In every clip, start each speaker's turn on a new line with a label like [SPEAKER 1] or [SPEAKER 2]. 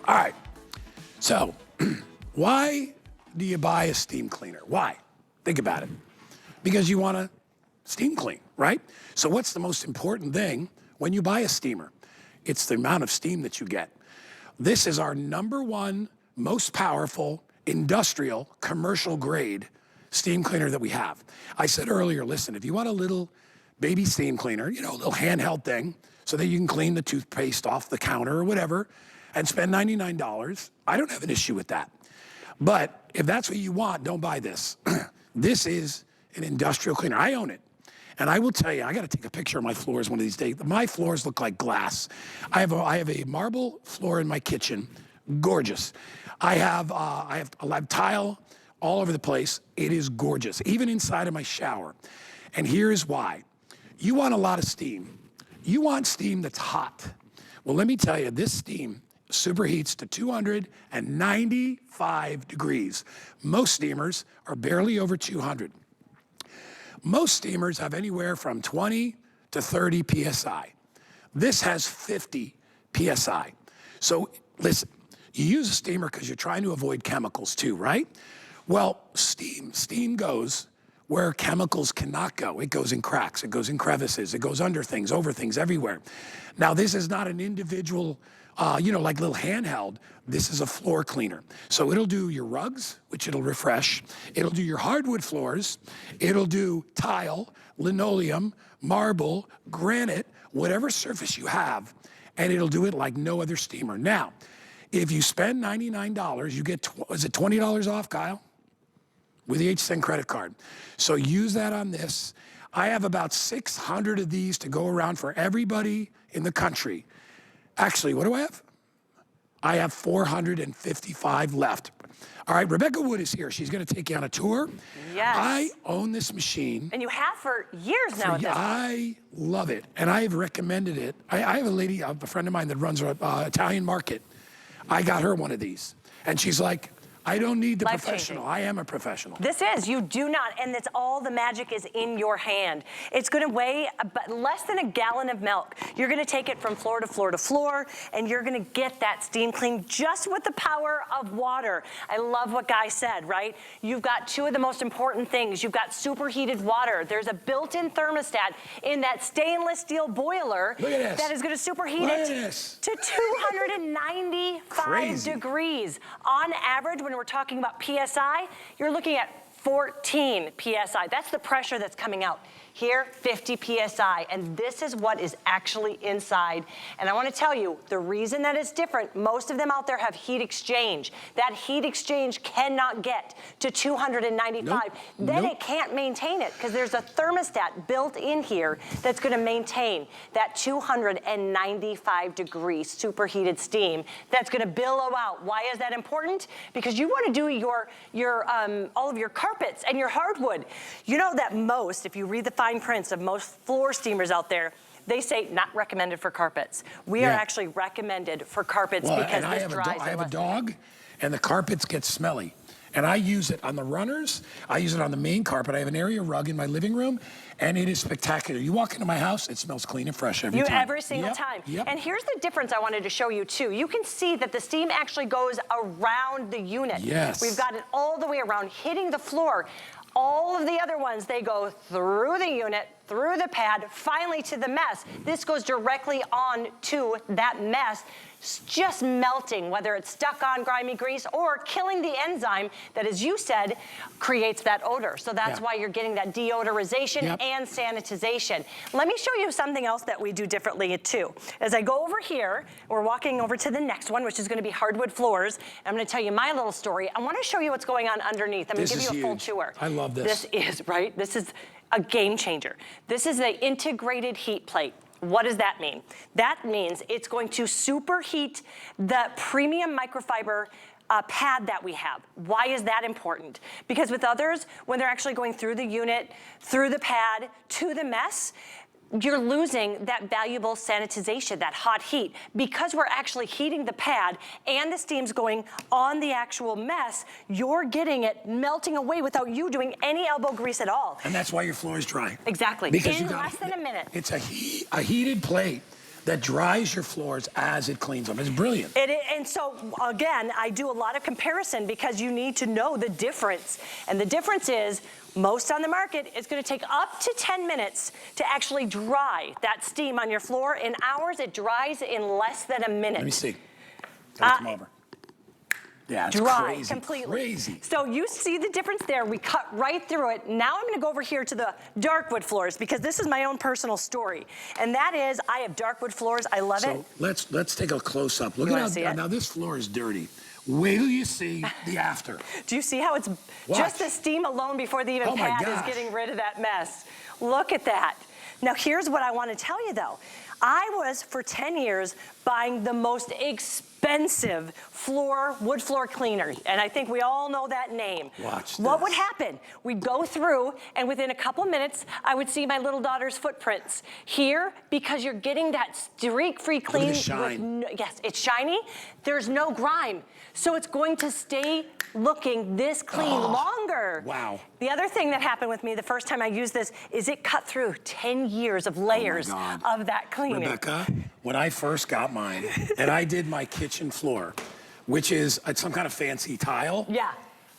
[SPEAKER 1] All right, so why do you buy a steam cleaner? Why? Think about it. Because you want to steam clean, right? So what's the most important thing when you buy a steamer? It's the amount of steam that you get. This is our #1 most powerful industrial commercial grade steam cleaner that we have. I said earlier, listen, if you want a little baby steam cleaner, you know, a little handheld thing so that you can clean the toothpaste off the counter or whatever and spend $99, I don't have an issue with that. But if that's what you want, don't buy this. This is an industrial cleaner. I own it. And I will tell you, I got to take a picture of my floors one of these days. My floors look like glass. I have a marble floor in my kitchen, gorgeous. I have tile all over the place. It is gorgeous, even inside of my shower. And here's why. You want a lot of steam. You want steam that's hot. Well, let me tell you, this steam superheats to 295 degrees. Most steamers are barely over 200. Most steamers have anywhere from 20 to 30 PSI. This has 50 PSI. So listen, you use a steamer because you're trying to avoid chemicals too, right? Well, steam goes where chemicals cannot go. It goes in cracks, it goes in crevices, it goes under things, over things, everywhere. Now, this is not an individual, like little handheld. This is a floor cleaner. So it'll do your rugs, which it'll refresh. It'll do your hardwood floors. It'll do tile, linoleum, marble, granite, whatever surface you have, and it'll do it like no other steamer. Now, if you spend $99, you get, is it $20 off, Kyle? With the HSN credit card. So use that on this. I have about 600 of these to go around for everybody in the country. Actually, what do I have? I have 455 left. All right, Rebecca Wood is here. She's gonna take you on a tour.
[SPEAKER 2] Yes.
[SPEAKER 1] I own this machine.
[SPEAKER 2] And you have for years now at this point.
[SPEAKER 1] I love it, and I have recommended it. I have a lady, a friend of mine that runs an Italian market. I got her one of these, and she's like, I don't need the professional. I am a professional.
[SPEAKER 2] This is, you do not, and it's all the magic is in your hand. It's gonna weigh less than a gallon of milk. You're gonna take it from floor to floor to floor, and you're gonna get that steam clean just with the power of water. I love what Guy said, right? You've got two of the most important things. You've got superheated water. There's a built-in thermostat in that stainless steel boiler that is gonna superheat it to 295 degrees. On average, when we're talking about PSI, you're looking at 14 PSI. That's the pressure that's coming out. Here, 50 PSI, and this is what is actually inside. And I wanna tell you, the reason that it's different, most of them out there have heat exchange. That heat exchange cannot get to 295. Then it can't maintain it, because there's a thermostat built in here that's gonna maintain that 295 degree superheated steam that's gonna billow out. Why is that important? Because you wanna do all of your carpets and your hardwood. You know that most, if you read the fine prints of most floor steamers out there, they say not recommended for carpets. We are actually recommended for carpets because this dries.
[SPEAKER 1] I have a dog, and the carpets get smelly. And I use it on the runners. I use it on the main carpet. I have an area rug in my living room, and it is spectacular. You walk into my house, it smells clean and fresh every time.
[SPEAKER 2] Every single time. And here's the difference I wanted to show you too. You can see that the steam actually goes around the unit.
[SPEAKER 1] Yes.
[SPEAKER 2] We've got it all the way around, hitting the floor. All of the other ones, they go through the unit, through the pad, finally to the mess. This goes directly on to that mess, just melting, whether it's stuck on grimy grease or killing the enzyme that, as you said, creates that odor. So that's why you're getting that deodorization and sanitization. Let me show you something else that we do differently too. As I go over here, we're walking over to the next one, which is gonna be hardwood floors. I'm gonna tell you my little story. I wanna show you what's going on underneath. I'm gonna give you a full tour.
[SPEAKER 1] I love this.
[SPEAKER 2] This is, right? This is a game changer. This is the integrated heat plate. What does that mean? That means it's going to superheat the premium microfiber pad that we have. Why is that important? Because with others, when they're actually going through the unit, through the pad, to the mess, you're losing that valuable sanitization, that hot heat. Because we're actually heating the pad and the steam's going on the actual mess, you're getting it melting away without you doing any elbow grease at all.
[SPEAKER 1] And that's why your floor is dry.
[SPEAKER 2] Exactly.
[SPEAKER 1] Because
[SPEAKER 2] in less than a minute.
[SPEAKER 1] It's a heated plate that dries your floors as it cleans them. It's brilliant.
[SPEAKER 2] And so, again, I do a lot of comparison because you need to know the difference. And the difference is, most on the market, it's gonna take up to 10 minutes to actually dry that steam on your floor. In ours, it dries in less than a minute.
[SPEAKER 1] Let me see. Gotta come over. Yeah, it's
[SPEAKER 2] dry
[SPEAKER 1] crazy,
[SPEAKER 2] completely.
[SPEAKER 1] crazy.
[SPEAKER 2] So you see the difference there. We cut right through it. Now I'm gonna go over here to the dark wood floors because this is my own personal story. And that is, I have dark wood floors. I love it.
[SPEAKER 1] So let's take a close up. Look at how, now this floor is dirty. Wait till you see the after.
[SPEAKER 2] Do you see how it's just the steam alone before the even pad is getting rid of that mess? Look at that. Now here's what I want to tell you though. I was for 10 years buying the most expensive wood floor cleaner. And I think we all know that name.
[SPEAKER 1] Watch
[SPEAKER 2] What
[SPEAKER 1] this.
[SPEAKER 2] would happen? We'd go through and within a couple minutes, I would see my little daughter's footprints. Here, because you're getting that streak-free clean.
[SPEAKER 1] Look at the shine.
[SPEAKER 2] Yes, it's shiny. There's no grime. So it's going to stay looking this clean longer.
[SPEAKER 1] Wow.
[SPEAKER 2] The other thing that happened with me the first time I used this is it cut through 10 years of layers of that cleaning.
[SPEAKER 1] Rebecca, when I first got mine, and I did my kitchen floor, which is some kind of fancy tile.
[SPEAKER 2] Yeah.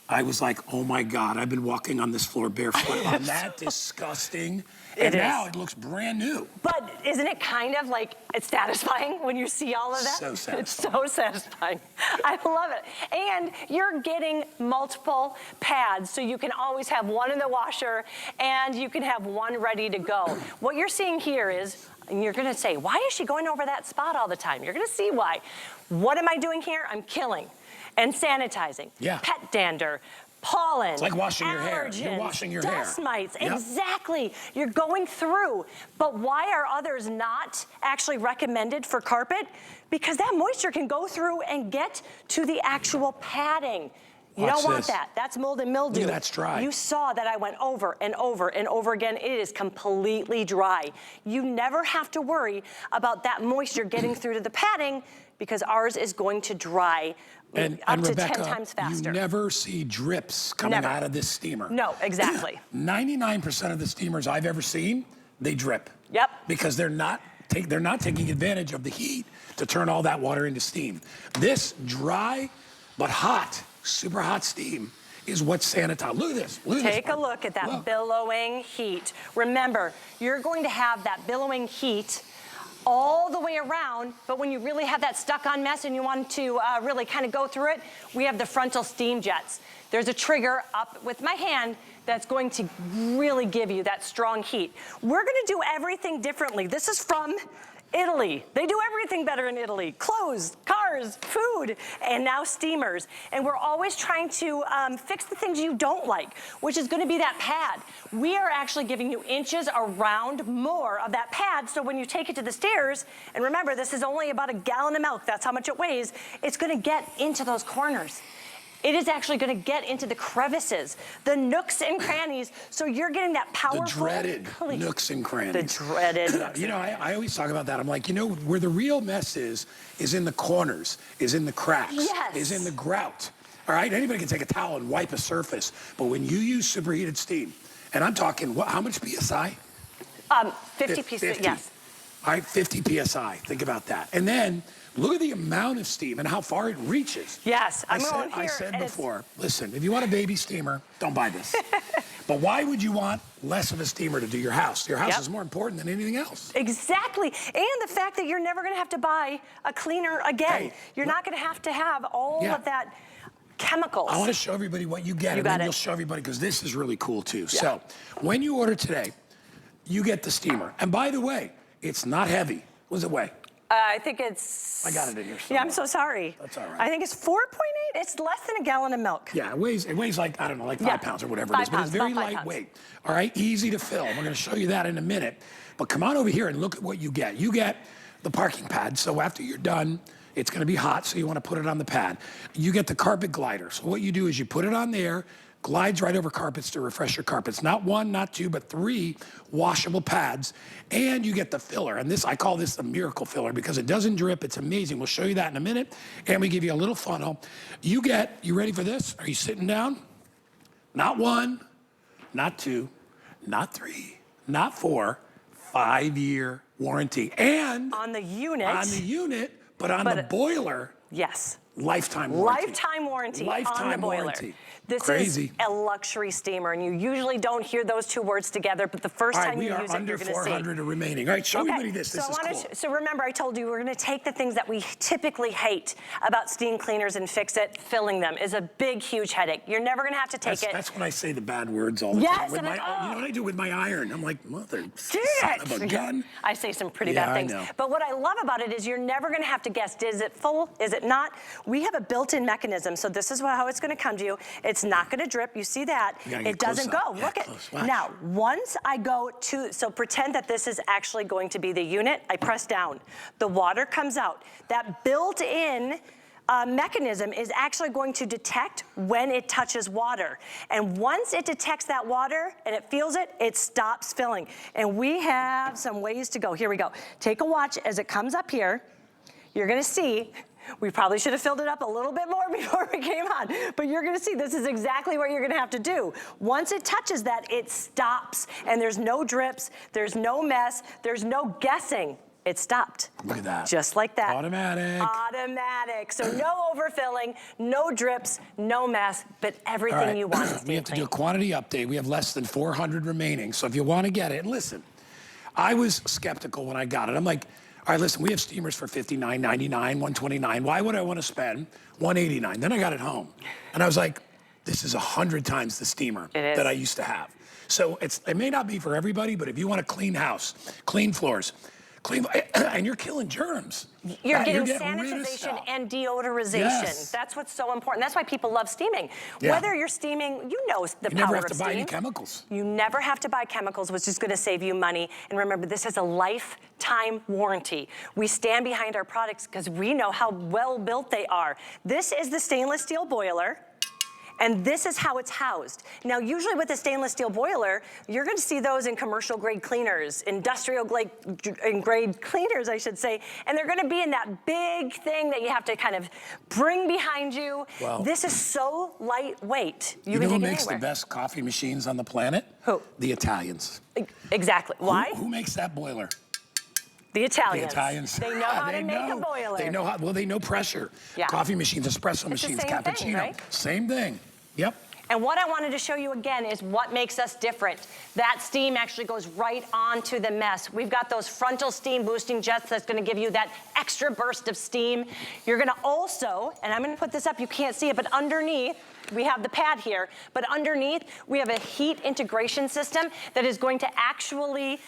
[SPEAKER 1] I was like, oh my God, I've been walking on this floor barefoot. I'm that disgusting. And now it looks brand new.
[SPEAKER 2] But isn't it kind of like, it's satisfying when you see all of that?
[SPEAKER 1] So satisfying.
[SPEAKER 2] It's so satisfying. I love it. And you're getting multiple pads, so you can always have one in the washer and you can have one ready to go. What you're seeing here is, and you're gonna say, why is she going over that spot all the time? You're gonna see why. What am I doing here? I'm killing and sanitizing.
[SPEAKER 1] Yeah.
[SPEAKER 2] Pet dander, pollen.
[SPEAKER 1] It's like washing your hair.
[SPEAKER 2] Allergens,
[SPEAKER 1] You're washing your
[SPEAKER 2] dust
[SPEAKER 1] hair.
[SPEAKER 2] mites.
[SPEAKER 1] Yep.
[SPEAKER 2] Exactly. You're going through. But why are others not actually recommended for carpet? Because that moisture can go through and get to the actual padding. You don't want that. That's mold and mildew.
[SPEAKER 1] Look at that's dry.
[SPEAKER 2] You saw that I went over and over and over again. It is completely dry. You never have to worry about that moisture getting through to the padding because ours is going to dry up to
[SPEAKER 1] Rebecca,
[SPEAKER 2] 10 times faster.
[SPEAKER 1] You never see drips coming out of this steamer.
[SPEAKER 2] No, exactly.
[SPEAKER 1] 99% of the steamers I've ever seen, they drip.
[SPEAKER 2] Yep.
[SPEAKER 1] Because they're not taking advantage of the heat to turn all that water into steam. This dry but hot, super hot steam is what's sanitized. Look at this.
[SPEAKER 2] Take a look at that billowing heat. Remember, you're going to have that billowing heat all the way around, but when you really have that stuck on mess and you want to really kind of go through it, we have the frontal steam jets. There's a trigger up with my hand that's going to really give you that strong heat. We're gonna do everything differently. This is from Italy. They do everything better in Italy. Clothes, cars, food, and now steamers. And we're always trying to fix the things you don't like, which is gonna be that pad. We are actually giving you inches around more of that pad, so when you take it to the stairs, and remember, this is only about a gallon of milk, that's how much it weighs, it's gonna get into those corners. It is actually gonna get into the crevices, the nooks and crannies, so you're getting that powerful,
[SPEAKER 1] The dreaded nooks and crannies.
[SPEAKER 2] The dreaded nooks.
[SPEAKER 1] You know, I always talk about that. I'm like, you know, where the real mess is in the corners, is in the cracks, is in the grout. All right, anybody can take a towel and wipe a surface, but when you use superheated steam, and I'm talking, how much PSI?
[SPEAKER 2] 50 pieces, yes.
[SPEAKER 1] All right, 50 PSI, think about that. And then, look at the amount of steam and how far it reaches.
[SPEAKER 2] Yes,
[SPEAKER 1] I said before, listen, if you want a baby steamer, don't buy this. But why would you want less of a steamer to do your house? Your house is more important than anything else.
[SPEAKER 2] Exactly, and the fact that you're never gonna have to buy a cleaner again. You're not gonna have to have all of that chemicals.
[SPEAKER 1] I wanna show everybody what you get, and then you'll show everybody, because this is really cool too. So, when you order today, you get the steamer. And by the way, it's not heavy. What does it weigh?
[SPEAKER 2] I think it's...
[SPEAKER 1] I got it in here somewhere.
[SPEAKER 2] Yeah, I'm so sorry.
[SPEAKER 1] That's all right.
[SPEAKER 2] I think it's 4.8. It's less than a gallon of milk.
[SPEAKER 1] Yeah, it weighs like, I don't know, like 5 pounds or whatever it is, but it's very lightweight. All right, easy to fill. We're gonna show you that in a minute. But come on over here and look at what you get. You get the parking pad, so after you're done, it's gonna be hot, so you wanna put it on the pad. You get the carpet glider. So what you do is you put it on there, glides right over carpets to refresh your carpets. Not 1, not 2, but 3 washable pads. And you get the filler. And this, I call this the miracle filler because it doesn't drip. It's amazing. We'll show you that in a minute. And we give you a little funnel. You ready for this? Are you sitting down? Not 1, not 2, not 3, not 4, 5-year warranty. And
[SPEAKER 2] On the unit.
[SPEAKER 1] But on the boiler,
[SPEAKER 2] Yes.
[SPEAKER 1] lifetime warranty.
[SPEAKER 2] Lifetime warranty on the
[SPEAKER 1] Lifetime
[SPEAKER 2] boiler.
[SPEAKER 1] warranty.
[SPEAKER 2] This
[SPEAKER 1] Crazy.
[SPEAKER 2] is a luxury steamer, and you usually don't hear those two words together, but the first
[SPEAKER 1] All right,
[SPEAKER 2] time
[SPEAKER 1] we
[SPEAKER 2] you
[SPEAKER 1] are
[SPEAKER 2] use it,
[SPEAKER 1] under
[SPEAKER 2] you're going to see.
[SPEAKER 1] 400 remaining. All right, show everybody this. This is cool.
[SPEAKER 2] So remember, I told you we're going to take the things that we typically hate about steam cleaners and fix it. Filling them is a big, huge headache. You're never going to have to take it.
[SPEAKER 1] That's when I say the bad words all the time. With my, you know what I do with my iron? I'm like, mother, son of a gun.
[SPEAKER 2] I say some pretty bad things.
[SPEAKER 1] I know.
[SPEAKER 2] But what I love about it is you're never going to have to guess, is it full? Is it not? We have a built-in mechanism, so this is how it's going to come to you. It's not going to drip. You see that? It doesn't go. Look at now. Once I go to, so pretend that this is actually going to be the unit. I press down. The water comes out. That built-in mechanism is actually going to detect when it touches water. And once it detects that water and it feels it, it stops filling. And we have some ways to go. Here we go. Take a watch as it comes up here. You're going to see. We probably should have filled it up a little bit more before we came on, but you're gonna see this is exactly what you're gonna have to do. Once it touches that, it stops, and there's no drips, there's no mess, there's no guessing. It stopped.
[SPEAKER 1] Look at that.
[SPEAKER 2] Just like that.
[SPEAKER 1] Automatic.
[SPEAKER 2] Automatic. So no overfilling, no drips, no mess, but everything you want.
[SPEAKER 1] We have to do a quantity update. We have less than 400 remaining, so if you want to get it, and listen, I was skeptical when I got it. I'm like, all right, listen, we have steamers for $59.99, $129. Why would I want to spend $189? Then I got it home, and I was like, this is 100 times the steamer that I used to have. So it may not be for everybody, but if you want a clean house, clean floors, and you're killing germs.
[SPEAKER 2] You're getting sanitization and deodorization.
[SPEAKER 1] Yes.
[SPEAKER 2] That's what's so important. That's why people love steaming. Whether you're steaming, you know the power of steam.
[SPEAKER 1] You never have to buy any chemicals.
[SPEAKER 2] You never have to buy chemicals, which is going to save you money. And remember, this has a lifetime warranty. We stand behind our products because we know how well built they are. This is the stainless steel boiler. And this is how it's housed. Now, usually with a stainless steel boiler, you're gonna see those in commercial grade cleaners, industrial grade cleaners, I should say, and they're gonna be in that big thing that you have to kind of bring behind you.
[SPEAKER 1] Well,
[SPEAKER 2] this is so lightweight.
[SPEAKER 1] You know who makes the best coffee machines on the planet?
[SPEAKER 2] Who?
[SPEAKER 1] The Italians.
[SPEAKER 2] Exactly. Why?
[SPEAKER 1] Who makes that boiler?
[SPEAKER 2] The Italians.
[SPEAKER 1] The Italians.
[SPEAKER 2] They know how to make a boiler.
[SPEAKER 1] They know how, well, they know pressure.
[SPEAKER 2] Yeah.
[SPEAKER 1] Coffee machines, espresso machines,
[SPEAKER 2] the same
[SPEAKER 1] cappuccino.
[SPEAKER 2] thing, right?
[SPEAKER 1] Same thing. Yep.
[SPEAKER 2] And what I wanted to show you again is what makes us different. That steam actually goes right onto the mess. We've got those frontal steam boosting jets that's gonna give you that extra burst of steam. You're gonna also, and I'm gonna put this up, you can't see it, but underneath, we have the pad here, but underneath, we have a heat integration system that is going to actually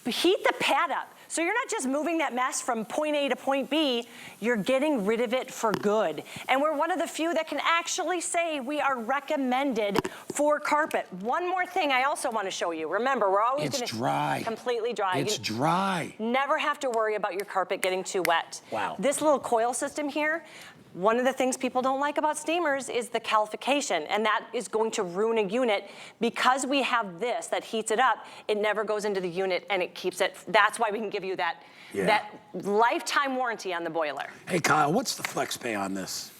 [SPEAKER 2] heat the pad up. So you're not just moving that mess from point A to point B, you're getting rid of it for good. And we're one of the few that can actually say we are recommended for carpet. One more thing I also want to show you. Remember, we're always going to
[SPEAKER 1] dry.
[SPEAKER 2] Completely dry.
[SPEAKER 1] It's dry.
[SPEAKER 2] Never have to worry about your carpet getting too wet.
[SPEAKER 1] Wow.
[SPEAKER 2] This little coil system here, one of the things people don't like about steamers is the calification, and that is going to ruin a unit. Because we have this that heats it up, it never goes into the unit and it keeps it. That's why we can give you that, that lifetime warranty on the boiler.
[SPEAKER 1] Hey, Kyle, what's the flex pay on this?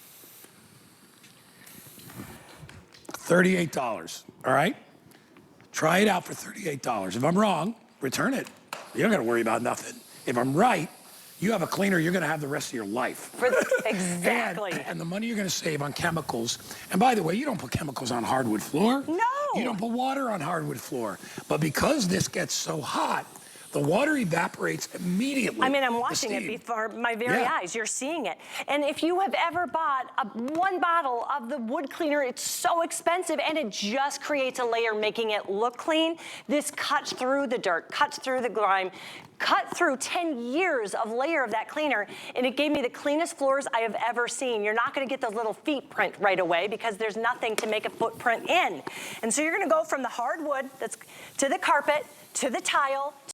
[SPEAKER 1] $38, all right? Try it out for $38. If I'm wrong, return it. You don't gotta worry about nothing. If I'm right, you have a cleaner you're gonna have the rest of your life.
[SPEAKER 2] Exactly.
[SPEAKER 1] And the money you're gonna save on chemicals, and by the way, you don't put chemicals on hardwood floor.
[SPEAKER 2] No.
[SPEAKER 1] You don't put water on hardwood floor. But because this gets so hot, the water evaporates immediately.
[SPEAKER 2] I mean, I'm watching it before my very eyes. You're seeing it. And if you have ever bought one bottle of the wood cleaner, it's so expensive and it just creates a layer making it look clean. This cuts through the dirt, cuts through the grime, cut through 10 years of layer of that cleaner, and it gave me the cleanest floors I have ever seen. You're not gonna get the little feet print right away because there's nothing to make a footprint in. And so you're gonna go from the hardwood to the carpet, to the tile,